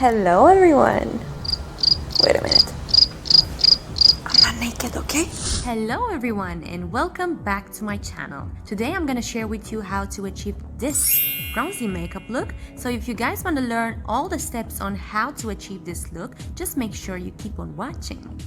Hello everyone! Wait a minute. I'm not naked, okay? Hello everyone and welcome back to my channel. Today I'm gonna share with you how to achieve this bronzy makeup look. So if you guys want to learn all the steps on how to achieve this look, just make sure you keep on watching.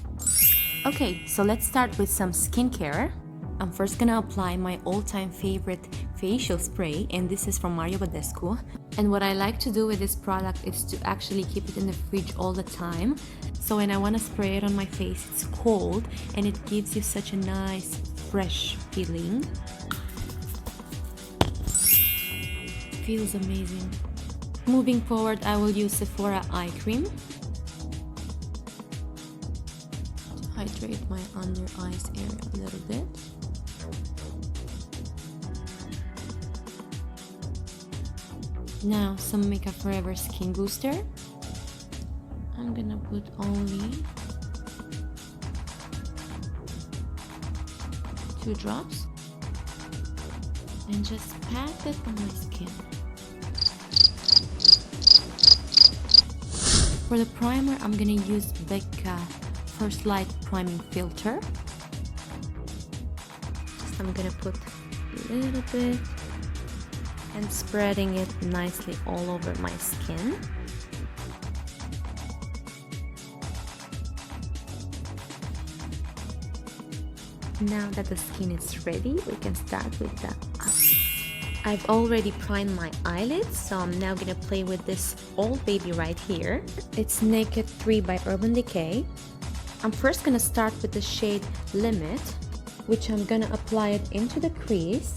Okay, so let's start with some skincare. I'm first gonna apply my all-time favorite facial spray, and this is from Mario Badescu. And what I like to do with this product is to actually keep it in the fridge all the time. So when I want to spray it on my face, it's cold and it gives you such a nice fresh feeling. Feels amazing. Moving forward, I will use Sephora eye cream to hydrate my under eyes area a little bit. Now some Makeup Forever Skin Booster. I'm gonna put only 2 drops and just pat it on my skin. For the primer, I'm gonna use Becca First Light Priming Filter. I'm gonna put a little bit and spreading it nicely all over my skin. Now that the skin is ready, we can start with the eyes. I've already primed my eyelids, so I'm now gonna play with this old baby right here. It's Naked 3 by Urban Decay. I'm first gonna start with the shade Limit, which I'm gonna apply it into the crease.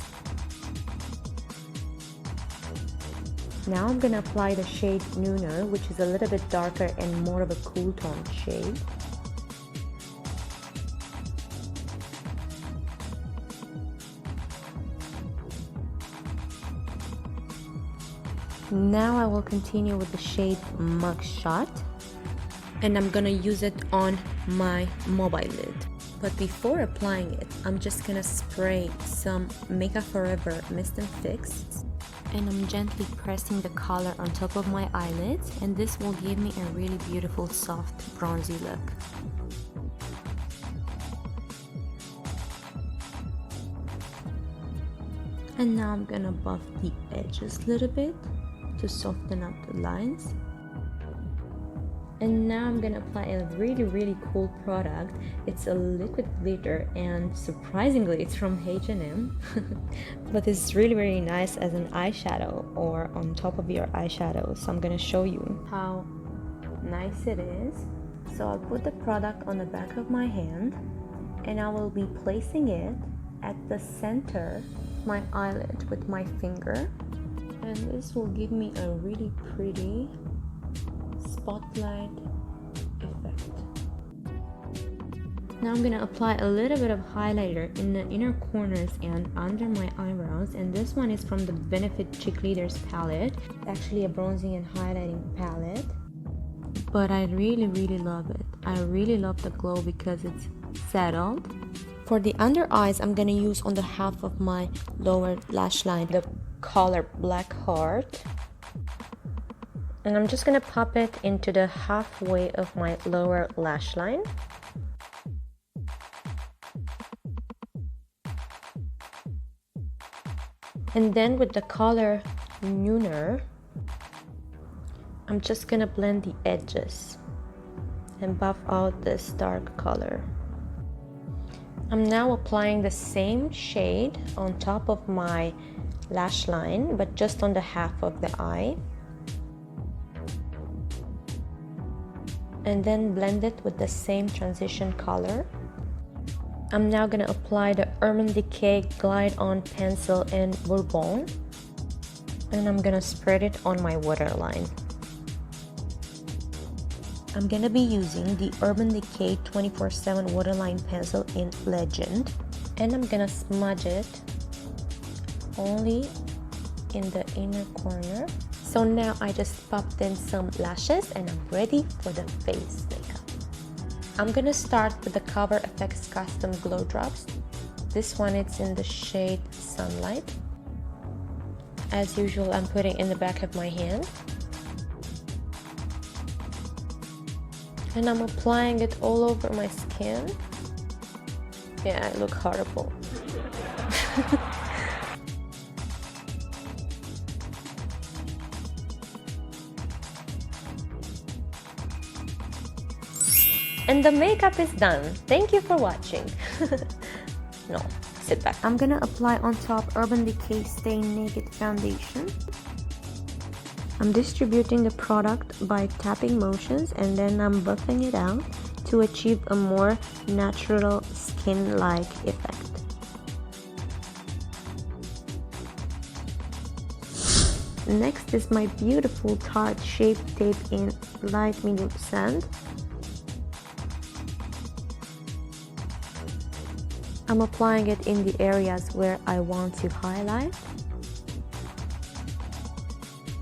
Now I'm gonna apply the shade Nooner, which is a little bit darker and more of a cool tone shade. Now I will continue with the shade Mugshot, and I'm gonna use it on my mobile lid. But before applying it, I'm just gonna spray some Makeup Forever Mist and Fix, and I'm gently pressing the color on top of my eyelids, and this will give me a really beautiful soft bronzy look. And now I'm gonna buff the edges a little bit to soften up the lines. And now I'm gonna apply a really cool product. It's a liquid glitter, and surprisingly it's from H&M. But it's really nice as an eyeshadow or on top of your eyeshadow. So I'm gonna show you how nice it is. So I'll put the product on the back of my hand, and I will be placing it at the center of my eyelid with my finger. And this will give me a really pretty spotlight effect. Now I'm gonna apply a little bit of highlighter in the inner corners and under my eyebrows, and this one is from the Benefit Cheek Leaders palette. It's actually a bronzing and highlighting palette, but I really love it. I really love the glow because it's settled. For the under eyes, I'm gonna use on the half of my lower lash line the color Black Heart, and I'm just gonna pop it into the halfway of my lower lash line. And then with the color Nooner, I'm just gonna blend the edges and buff out this dark color. I'm now applying the same shade on top of my lash line, but just on the half of the eye, and then blend it with the same transition color. I'm now gonna apply the Urban Decay Glide On Pencil in Bourbon, and I'm gonna spread it on my waterline. I'm gonna be using the Urban Decay 24/7 Waterline Pencil in Legend, and I'm gonna smudge it only in the inner corner. So now I just popped in some lashes and I'm ready for the face makeup. I'm gonna start with the Cover FX Custom Glow Drops. This one is in the shade Sunlight. As usual, I'm putting in the back of my hand. And I'm applying it all over my skin. Yeah, I look horrible. And the makeup is done. Thank you for watching. No, sit back. I'm gonna apply on top Urban Decay Stay Naked Foundation. I'm distributing the product by tapping motions and then I'm buffing it out to achieve a more natural skin-like effect. Next is my beautiful Tarte Shape Tape in light medium sand. I'm applying it in the areas where I want to highlight.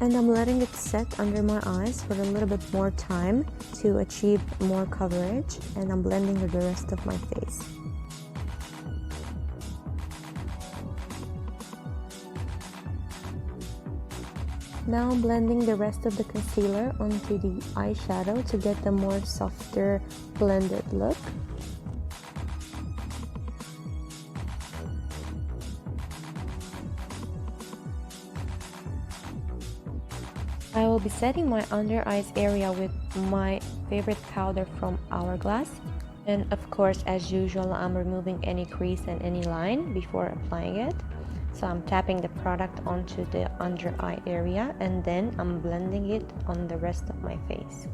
And I'm letting it set under my eyes for a little bit more time to achieve more coverage, and I'm blending with the rest of my face. Now I'm blending the rest of the concealer onto the eyeshadow to get a more softer blended look. I will be setting my under eyes area with my favorite powder from Hourglass, and of course, as usual, I'm removing any crease and any line before applying it. So I'm tapping the product onto the under eye area and then I'm blending it on the rest of my face.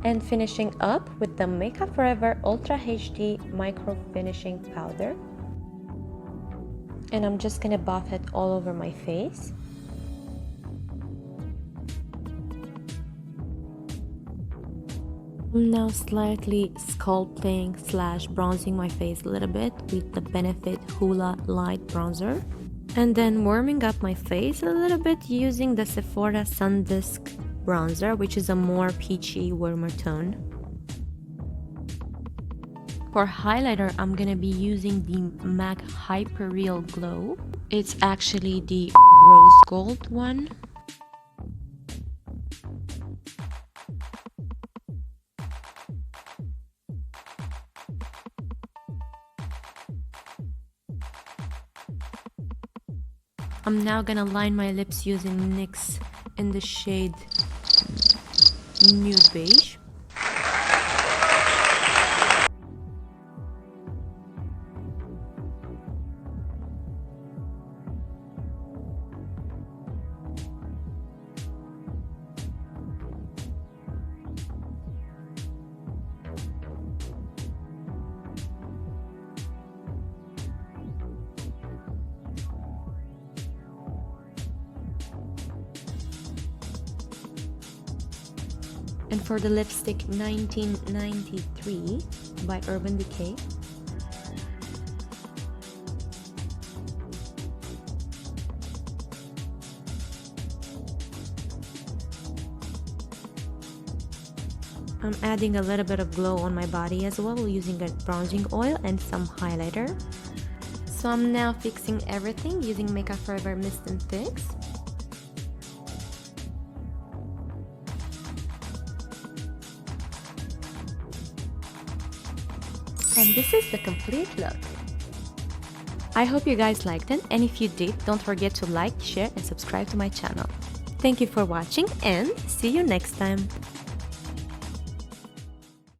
And finishing up with the Makeup Forever Ultra HD Micro Finishing Powder. And I'm just gonna buff it all over my face. I'm now slightly sculpting / bronzing my face a little bit with the Benefit Hoola Light Bronzer. And then warming up my face a little bit using the Sephora Sun Disc Bronzer, which is a more peachy, warmer tone. For highlighter, I'm gonna be using the MAC Hyper Real Glow. It's actually the rose gold one. I'm now gonna line my lips using NYX in the shade Nude Beige. And for the lipstick 1993 by Urban Decay. I'm adding a little bit of glow on my body as well using a bronzing oil and some highlighter. So I'm now fixing everything using Makeup Forever Mist and Fix. And this is the complete look. I hope you guys liked it, and if you did, don't forget to like, share and subscribe to my channel. Thank you for watching and see you next time.